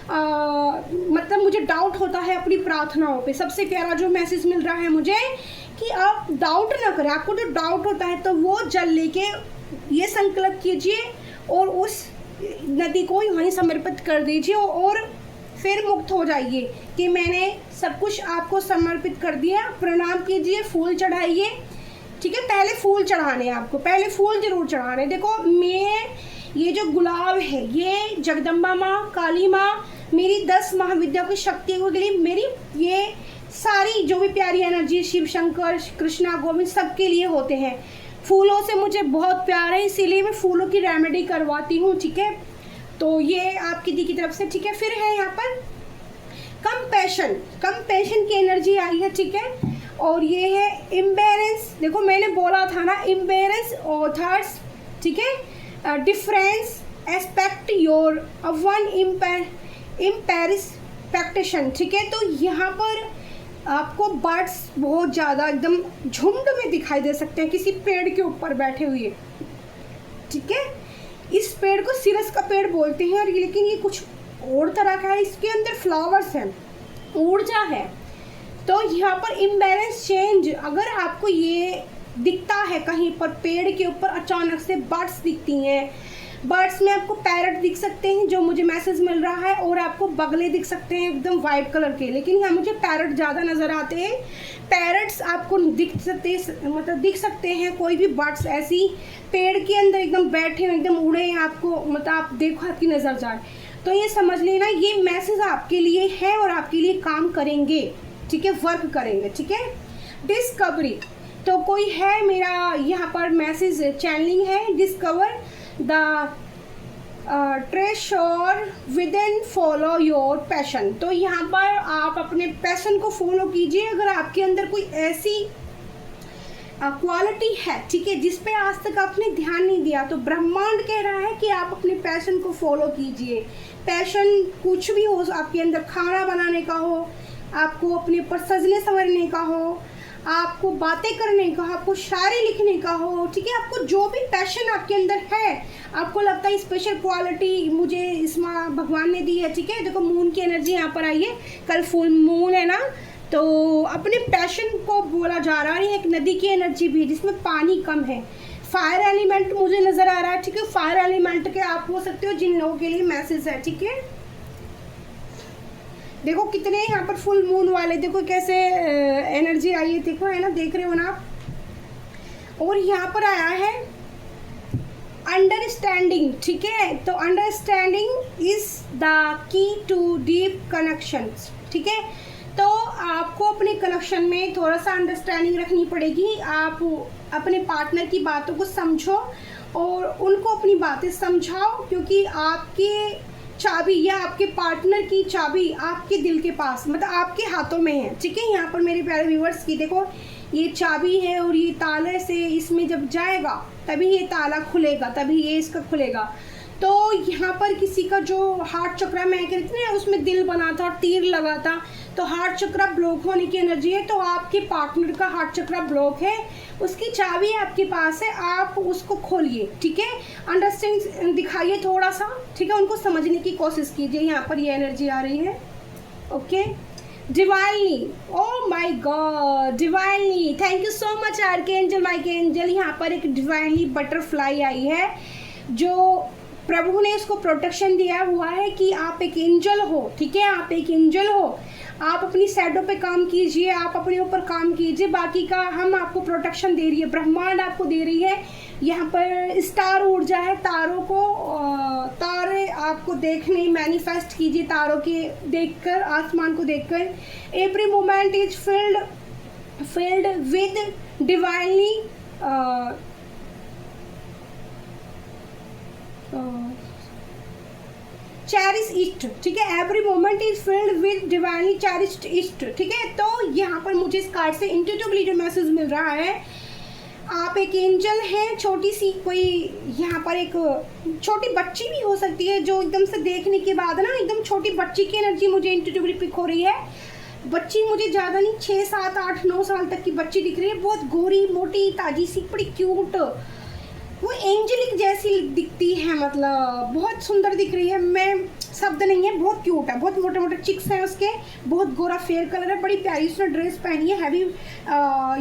मतलब मुझे डाउट होता है अपनी प्रार्थनाओं पे। सबसे प्यारा जो मैसेज मिल रहा है मुझे कि आप डाउट ना करें। आपको जो डाउट होता है तो वो जल लेके ये संकल्प कीजिए और उस नदी को वहीं समर्पित कर दीजिए, और फिर मुक्त हो जाइए कि मैंने सब कुछ आपको समर्पित कर दिया। प्रणाम कीजिए, फूल चढ़ाइए। ठीक है, पहले फूल चढ़ाने, आपको पहले फूल जरूर चढ़ाने। देखो, मैं ये जो गुलाब है, ये जगदम्बा माँ, काली माँ, मेरी 10 महाविद्याओं की शक्तियों के लिए, मेरी ये सारी जो भी प्यारी एनर्जी, शिव शंकर, कृष्णा, गोविंद, सबके लिए होते हैं। फूलों से मुझे बहुत प्यार है, इसीलिए मैं फूलों की रेमेडी करवाती हूँ। ठीक है, तो ये आपकी दी की तरफ से। ठीक है, फिर है यहाँ पर कंपैशन की एनर्जी आई है। ठीक है, और ये है इम्बेरेंस। देखो, मैंने बोला था ना, इम्बेरेंस ऑथर्स, ठीक है, डिफरेंस एस्पेक्ट योर वन इम्पेरिस्पेक्टेशन। ठीक है, तो यहाँ पर आपको बर्ड्स बहुत ज़्यादा एकदम झुंड में दिखाई दे सकते हैं, किसी पेड़ के ऊपर बैठे हुए। ठीक है, इस पेड़ को सिरस का पेड़ बोलते हैं, और लेकिन ये कुछ और तरह का है, इसके अंदर फ्लावर्स हैं, ऊर्जा है। तो यहाँ पर इम्बैलेंस चेंज, अगर आपको ये दिखता है कहीं पर पेड़ के ऊपर अचानक से बर्ड्स दिखती हैं, बर्ड्स में आपको पैरट दिख सकते हैं जो मुझे मैसेज मिल रहा है, और आपको बगले दिख सकते हैं एकदम वाइट कलर के, लेकिन यहाँ मुझे पैरट ज़्यादा नज़र आते हैं। पैरट्स आपको दिख सकते हैं, कोई भी बर्ड्स ऐसी पेड़ के अंदर एकदम बैठे हैं, एकदम उड़े, आपको मतलब आप देखो आपकी नज़र जाए तो ये समझ लेना ये मैसेज आपके लिए है और आपके लिए काम करेंगे। ठीक है, वर्क करेंगे। ठीक है, डिस्कवरी, तो कोई है मेरा यहाँ पर मैसेज चैनलिंग है, discover the treasure within, follow your passion. तो यहाँ पर आप अपने पैशन को फॉलो कीजिए। अगर आपके अंदर कोई ऐसी क्वालिटी है, ठीक है, जिस पे आज तक आपने ध्यान नहीं दिया, तो ब्रह्मांड कह रहा है कि आप अपने पैशन को फॉलो कीजिए। पैशन कुछ भी हो, आपके अंदर खाना बनाने का हो, आपको अपने ऊपर सजने संवरने का हो, आपको बातें करने का, आपको शायरी लिखने का हो, ठीक है, आपको जो भी पैशन आपके अंदर है, आपको लगता है स्पेशल क्वालिटी मुझे इसमें भगवान ने दी है, ठीक है। देखो मून की एनर्जी यहाँ पर आई है, कल फुल मून है ना, तो अपने पैशन को बोला जा रहा है। एक नदी की एनर्जी भी है जिसमें पानी कम है। फायर एलिमेंट मुझे नजर आ रहा है, ठीक है। फायर एलिमेंट के आप हो सकते हो जिन लोगों के लिए मैसेज है, ठीक है। देखो कितने यहाँ पर फुल मून वाले, देखो कैसे एनर्जी आई है, देखो है ना, देख रहे हो ना आप। और यहाँ पर आया है अंडरस्टैंडिंग, ठीक है। तो understanding is the key to deep connections, ठीक है। तो आपको अपने कनेक्शन में थोड़ा सा अंडरस्टैंडिंग रखनी पड़ेगी। आप अपने पार्टनर की बातों को समझो और उनको अपनी बातें समझाओ, क्योंकि आपके चाबी या आपके पार्टनर की चाबी आपके दिल के पास, मतलब आपके हाथों में है, ठीक है। यहाँ पर मेरे प्यारे व्यूवर्स की देखो ये चाबी है और ये ताले से इसमें जब जाएगा तभी ये ताला खुलेगा, तभी ये इसका खुलेगा। तो यहाँ पर किसी का जो हार्ट चक्रा में कहते हैं उसमें दिल बना था, तीर लगा था, तो हार्ट चक्रा ब्लॉक होने की एनर्जी है। तो आपके पार्टनर का हार्ट चक्रा ब्लॉक है, उसकी चाबी आपके पास है, आप उसको खोलिए, ठीक है। अंडरस्टैंड दिखाइए थोड़ा सा, ठीक है, उनको समझने की कोशिश कीजिए। यहाँ पर ये एनर्जी आ रही है, okay. Divinely, oh my God, divinely, thank you so much archangel, माइकएंजल। यहाँ पर एक डिवाइनली बटरफ्लाई आई है, जो प्रभु ने उसको प्रोटेक्शन दिया हुआ है कि आप एक एंजल हो, ठीक है, आप एक एंजल हो। आप अपनी सैडो पे काम कीजिए, आप अपने ऊपर काम कीजिए, बाकी का हम आपको प्रोटेक्शन दे रही है, ब्रह्मांड आपको दे रही है। यहाँ पर स्टार ऊर्जा है, तारों को तारे आपको देखने, मैनिफेस्ट कीजिए तारों के देखकर, आसमान को देखकर। Every moment is filled with divinely cherish east, ठीक है। Every moment is filled with divinely cherished east, ठीक है। तो यहाँ पर मुझे इस कार्ड से इंट्यूटिवली जो मैसेज मिल रहा है, आप एक एंजल हैं, छोटी सी कोई यहाँ पर एक छोटी बच्ची भी हो सकती है, जो एकदम से देखने के बाद ना एकदम छोटी बच्ची की एनर्जी मुझे इंट्यूटिवली पिक हो रही है। बच्ची मुझे ज़्यादा नहीं, 6, 7, 8, 9 साल तक की बच्ची दिख रही है, बहुत गोरी मोटी ताजी सी, बड़ी क्यूट, वो एंजेलिक जैसी दिखती है, मतलब बहुत सुंदर दिख रही है। मैं शब्द नहीं है, बहुत क्यूट है, बहुत मोटे मोटे चिक्स हैं उसके, बहुत गोरा फेयर कलर है, बड़ी प्यारी उसने ड्रेस पहनी है, हैवी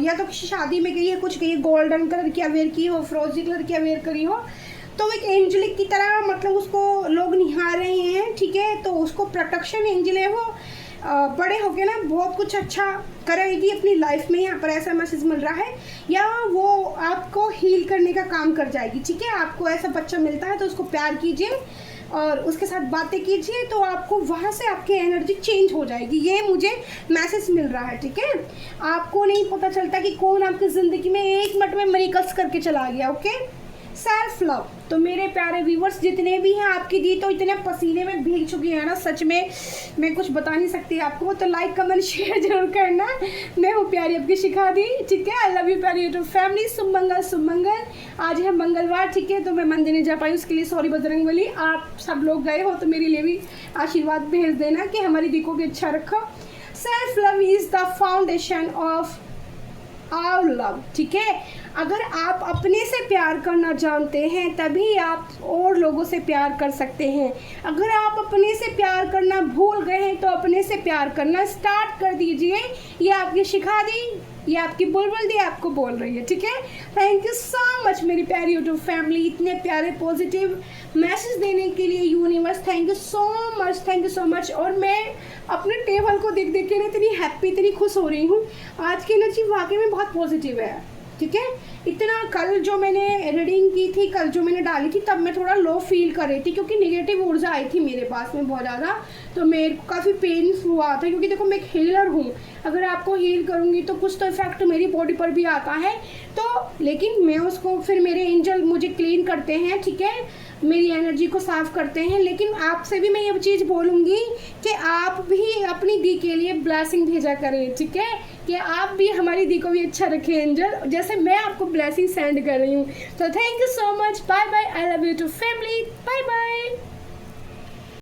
या तो किसी शादी में गई है, कुछ गई है, गोल्डन कलर की अवेयर की हो, फ्रोजी कलर की अवेयर करी हो, तो एक एंजेलिक की तरह मतलब उसको लोग निहार रहे हैं, ठीक है। तो उसको प्रोटेक्शन एंजल है, वो बड़े होके ना बहुत कुछ अच्छा करेगी अपनी लाइफ में, यहाँ पर ऐसा मैसेज मिल रहा है। या वो आपको हील करने का काम कर जाएगी, ठीक है। आपको ऐसा बच्चा मिलता है तो उसको प्यार कीजिए और उसके साथ बातें कीजिए, तो आपको वहाँ से आपकी एनर्जी चेंज हो जाएगी, ये मुझे मैसेज मिल रहा है, ठीक है। आपको नहीं पता चलता कि कौन आपकी ज़िंदगी में 1 मिनट में मिरेकल्स करके चला गया, ओके। सेल्फ लव, तो मेरे प्यारे व्यूवर्स जितने भी हैं, आपकी दी तो इतने पसीने में भीग चुकी है ना, सच में मैं कुछ बता नहीं सकती आपको। तो लाइक कमेंट शेयर जरूर करना। मैं हूँ प्यारी आपकी शिखा दी, ठीक है। आई लव यू प्यारी यूट्यूब फैमिली। शुभ मंगल। आज है मंगलवार, ठीक है, तो मैं मंदिर नहीं जा पाई, उसके लिए सॉरी बजरंगबली। आप सब लोग गए हो तो मेरे लिए भी आशीर्वाद भेज देना कि हमारी दी को भी अच्छा रखो। Self love is the foundation of our love, ठीक है। अगर आप अपने से प्यार करना जानते हैं तभी आप और लोगों से प्यार कर सकते हैं। अगर आप अपने से प्यार करना भूल गए हैं तो अपने से प्यार करना स्टार्ट कर दीजिए। ये आपकी शिखा दी, ये आपकी बुलबुल दी आपको बोल रही है, ठीक है। थैंक यू सो मच मेरी प्यारी यूट्यूब फैमिली, इतने प्यारे पॉजिटिव मैसेज देने के लिए universe, thank you so much. और मैं अपने टेबल को देख देख के ना इतनी हैप्पी, इतनी खुश हो रही हूँ। आज की एनर्जी वाकई में बहुत पॉजिटिव है, ठीक है। इतना कल जो मैंने रीडिंग की थी, कल जो मैंने डाली थी, तब मैं थोड़ा लो फील कर रही थी क्योंकि नेगेटिव ऊर्जा आई थी मेरे पास में बहुत ज़्यादा, तो मेरे को काफ़ी पेन हुआ था। क्योंकि देखो मैं एक हीलर हूँ, अगर आपको हील करूँगी तो कुछ तो इफेक्ट मेरी बॉडी पर भी आता है, तो लेकिन मैं उसको फिर मेरे एंजल मुझे क्लीन करते हैं, ठीक है, मेरी एनर्जी को साफ करते हैं। लेकिन आपसे भी मैं ये चीज़ बोलूँगी कि आप भी अपनी दी के लिए ब्लेसिंग भेजा करें, ठीक है। कि आप भी हमारी दी को भी अच्छा रखें एंजल, जैसे मैं आपको ब्लेसिंग सेंड कर रही हूँ। तो thank you so much, bye bye, I love you too family, bye bye.